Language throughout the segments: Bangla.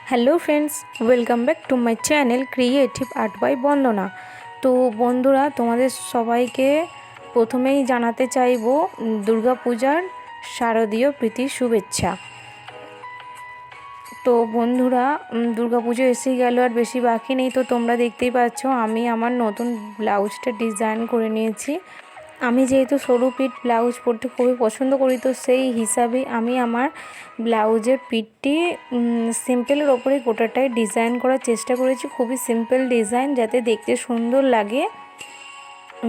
Hello friends, welcome back to my channel creative art by Bandana. তো বন্ধুরা, তোমাদের সবাইকে প্রথমেই জানাতে চাইবো দুর্গাপূজার শারদীয় প্রীতির শুভেচ্ছা। তো বন্ধুরা, দুর্গাপুজো এসেই গেল, আর বেশি বাকি নেই। তো তোমরা দেখতেই পাচ্ছ আমি আমার নতুন ব্লাউজটা ডিজাইন করে নিয়েছি। আমি যেহেতু সরু পিঠ ব্লাউজ পরতে খুবই পছন্দ করি, তো সেই হিসাবে আমি আমার ব্লাউজের পিঠটি সিম্পলের ওপরে গোটাটাই ডিজাইন করার চেষ্টা করেছি। খুবই সিম্পল ডিজাইন, যাতে দেখতে সুন্দর লাগে।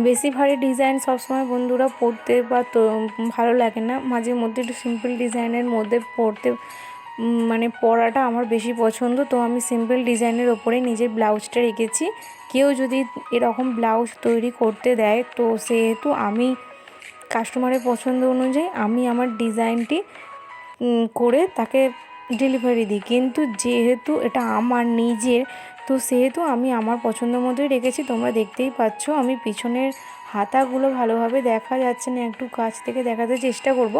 বেশি ভারী ডিজাইন সবসময় বন্ধুরা পরতে বা তো ভালো লাগে না, মাঝে মধ্যে একটু সিম্পল ডিজাইনের মধ্যে পরাটা আমার বেশি পছন্দ। তো আমি সিম্পল ডিজাইনের ওপরে নিজের ব্লাউজটা রেখেছি। কেউ যদি এরকম ব্লাউজ তৈরি করতে দেয়, তো সেহেতু আমি কাস্টমারের পছন্দ অনুযায়ী আমি আমার ডিজাইনটি করে তাকে ডেলিভারি দিই। কিন্তু যেহেতু এটা আমার নিজের, তো সেহেতু আমি আমার পছন্দ মতোই রেখেছি। তোমরা দেখতেই পাচ্ছ আমি পিছনের হাতাগুলো ভালোভাবে দেখা যাচ্ছে না, একটু কাছ থেকে দেখাতে চেষ্টা করব।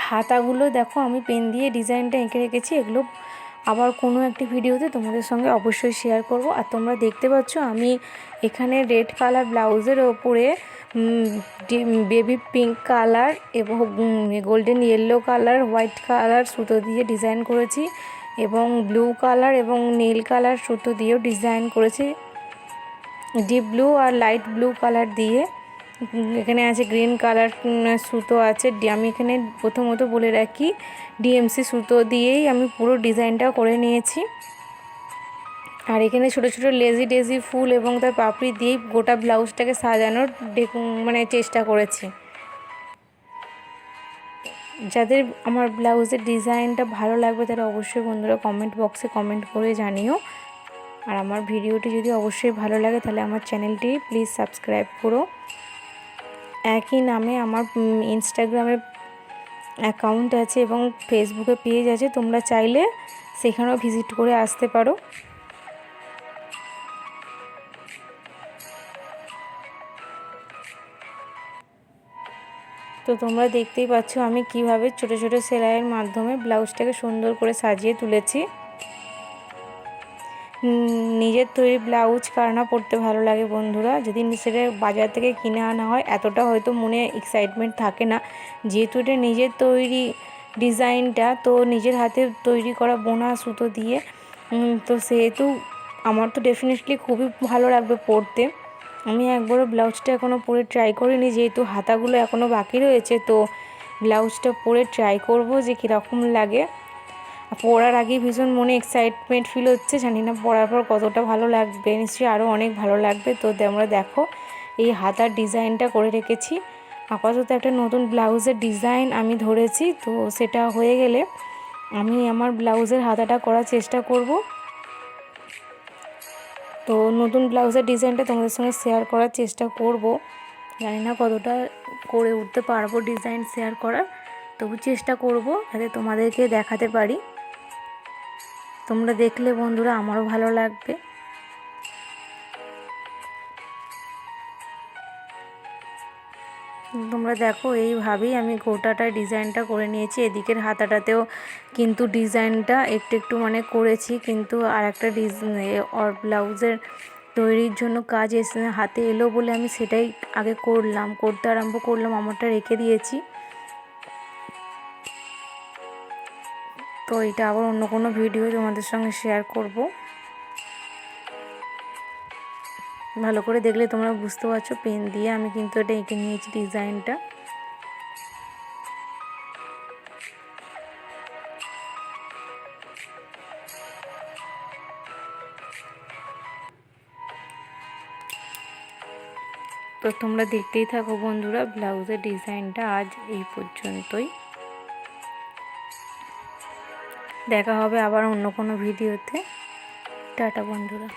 হাতাগুলো দেখো আমি পেন দিয়ে ডিজাইনটা এঁকে রেখেছি। এগুলো আবার কোনো একটি ভিডিওতে তোমাদের সঙ্গে অবশ্যই শেয়ার করব। আর তোমরা দেখতে পাচ্ছ আমি এখানে রেড কালার ব্লাউজের ওপরে বেবি পিঙ্ক কালার এবং golden yellow colour, white colour সুতো দিয়ে ডিজাইন করেছি, এবং ব্লু কালার এবং নীল কালার সুতো দিয়েও ডিজাইন করেছি। ডিপ ব্লু আর লাইট ব্লু কালার দিয়ে এখানে আছে গ্রিন কালার সুতো আছে। আমি এখানে প্রথমত বলে রাখি, ডিএমসি সুতো দিয়েই আমি পুরো ডিজাইনটা করে নিয়েছি। আর এখানে ছোট ছোট লেজি ডেজি ফুল এবং তার পাপড়ি দিয়েই গোটা ব্লাউজটাকে সাজানোর চেষ্টা করেছি। যাদের আমার ব্লাউজের ডিজাইনটা ভালো লাগবে তারা অবশ্যই বন্ধুরা কমেন্ট বক্সে কমেন্ট করে জানিও। আর আমার ভিডিওটি যদি অবশ্যই ভালো লাগে তাহলে আমার চ্যানেলটি প্লিজ সাবস্ক্রাইব করো। একই নামে আমার ইনস্টাগ্রামে অ্যাকাউন্ট আছে এবং ফেসবুকে পেজ আছে, তোমরা চাইলে সেখানেও ভিজিট করে আসতে পারো। তো তোমরা দেখতেই পাচ্ছ আমি কিভাবে ছোট ছোট সেলাইয়ের মাধ্যমে ব্লাউজটাকে সুন্দর করে সাজিয়ে তুলেছি। নিজের তৈরি ব্লাউজ কার না পরতে ভালো লাগে বন্ধুরা, যদি সেটা বাজার থেকে কিনে আনা হয় এতটা হয়তো মনে এক্সাইটমেন্ট থাকে না। যেহেতু এটা নিজের তৈরি ডিজাইনটা, তো নিজের হাতে তৈরি করা বোনা সুতো দিয়ে, তো সেহেতু আমার তো ডেফিনেটলি খুবই ভালো লাগবে পরতে। আমি একবারও ব্লাউজটা এখনও পরে ট্রাই করিনি, যেহেতু হাতাগুলো এখনও বাকি রয়েছে। তো ব্লাউজটা পরে ট্রাই করব যে কীরকম লাগে। পরার আগে ভীষণ মনে এক্সাইটমেন্ট ফিল হচ্ছে, জানি না পরার পর কতটা ভালো লাগবে, নিশ্চয়ই আরও অনেক ভালো লাগবে। তো তোমরা দেখো এই হাতার ডিজাইনটা করে রেখেছি। আপাতত একটা নতুন ব্লাউজের ডিজাইন আমি ধরেছি, তো সেটা হয়ে গেলে আমি আমার ব্লাউজের হাতাটা করার চেষ্টা করব। তো নতুন ব্লাউজের ডিজাইনটা তোমাদের সঙ্গে শেয়ার করার চেষ্টা করব। জানি না কতটা করে উঠতে পারবো ডিজাইন শেয়ার করার, তবু চেষ্টা করব যাতে তোমাদেরকে দেখাতে পারি। তোমরা দেখলে বন্ধুরা আমারও ভালো লাগবে। তোমরা দেখো এইভাবেই আমি গোটাটা ডিজাইনটা করে নিয়েছি। এদিকের হাতাটাতেও কিন্তু ডিজাইনটা একটু একটু করেছি, কিন্তু আর একটা ব্লাউজের তৈরির জন্য কাজ হাতে এলো বলে আমি সেটাই আগে করতে আরম্ভ করলাম, আমারটা রেখে দিয়েছি। তো এটা আবার অন্য কোনো ভিডিও তোমাদের সঙ্গে শেয়ার করব। ভালো করে দেখলে তোমরা বুঝতে পারছো, পেন দিয়ে আমি কিন্তু এটা এঁকে নিয়েছি ডিজাইনটা। তো তোমরা দেখতেই থাকো বন্ধুরা, ব্লাউজের ডিজাইনটা আজ এই পর্যন্তই। দেখা হবে আবার অন্য কোনো ভিডিওতে। টাটা বন্ধুরা।